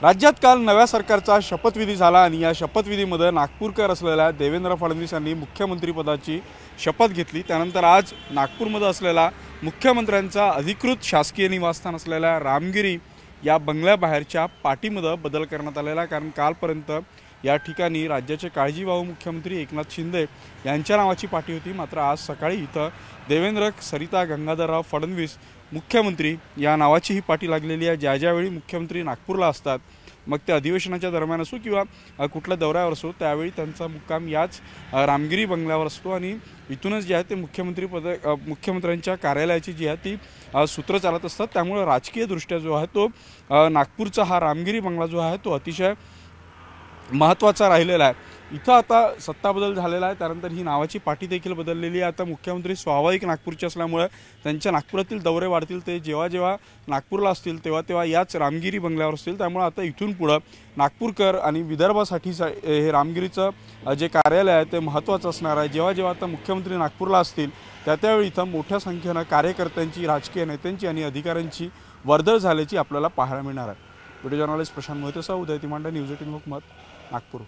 राज्यात काल नव्या सरकारचा शपथविधी झाला आणि या शपथविधीमध्ये नागपूरकर असलेल्या देवेंद्र फडणवीस यांनी मुख्यमंत्रीपदाची शपथ घेतली। त्यानंतर आज नागपूरमध्ये असलेला मुख्यमंत्र्यांचा अधिकृत शासकीय निवासस्थान असलेल्या रामगिरी या बंगल्याबाहेरच्या पाटीमध्ये बदल करण्यात आलेला, कारण कालपर्यंत या ठिकाणी राज्याचे काळजीवाहू मुख्यमंत्री एकनाथ शिंदे यांच्या नावाची पाटी होती। मात्र आज सकाळी इथं देवेंद्र सरिता गंगाधरराव फडणवीस मुख्यमंत्री या नावाची ही पाटी लागलेली आहे। ज्यावेळी मुख्यमंत्री नागपूरला असतात, मग ते अधिवेशनाच्या दरम्यान असो किंवा कुठल्या दौऱ्यावर असो, त्यावेळी त्यांचा मुक्काम याच रामगिरी बंगल्यावर असतो आणि इथूनच जे आहे ते मुख्यमंत्र्यांच्या कार्यालयाची जी आहे ती सूत्र चालत असतात। त्यामुळे राजकीयदृष्ट्या जो आहे तो नागपूरचा हा रामगिरी बंगला जो आहे तो अतिशय महत्त्वाचा राहिलेला आहे। इथं आता सत्ता बदल झालेला आहे, त्यानंतर ही नावाची पाटी देखील बदललेली आहे। आता मुख्यमंत्री स्वाभाविक नागपूरचे असल्यामुळे त्यांच्या नागपुरातील दौरे वाढतील, ते जेव्हा जेव्हा नागपूरला असतील तेव्हा तेव्हा याच रामगिरी बंगल्यावर असतील। त्यामुळे आता इथून पुढे नागपूरकर आणि विदर्भासाठी हे रामगिरीचं जे कार्यालय आहे ते महत्त्वाचं असणार आहे। जेव्हा जेव्हा आता मुख्यमंत्री नागपूरला असतील त्यावेळी इथं मोठ्या संख्येने कार्यकर्त्यांची, राजकीय नेत्यांची आणि अधिकाऱ्यांची वर्दळ झाल्याची आपल्याला पाहायला मिळणार आहे। व्हिडिओ जर्नलिस्ट प्रशांत मोहितेसह उदय तिमांडे, न्यूज 18 हुकूमत, नागपूर।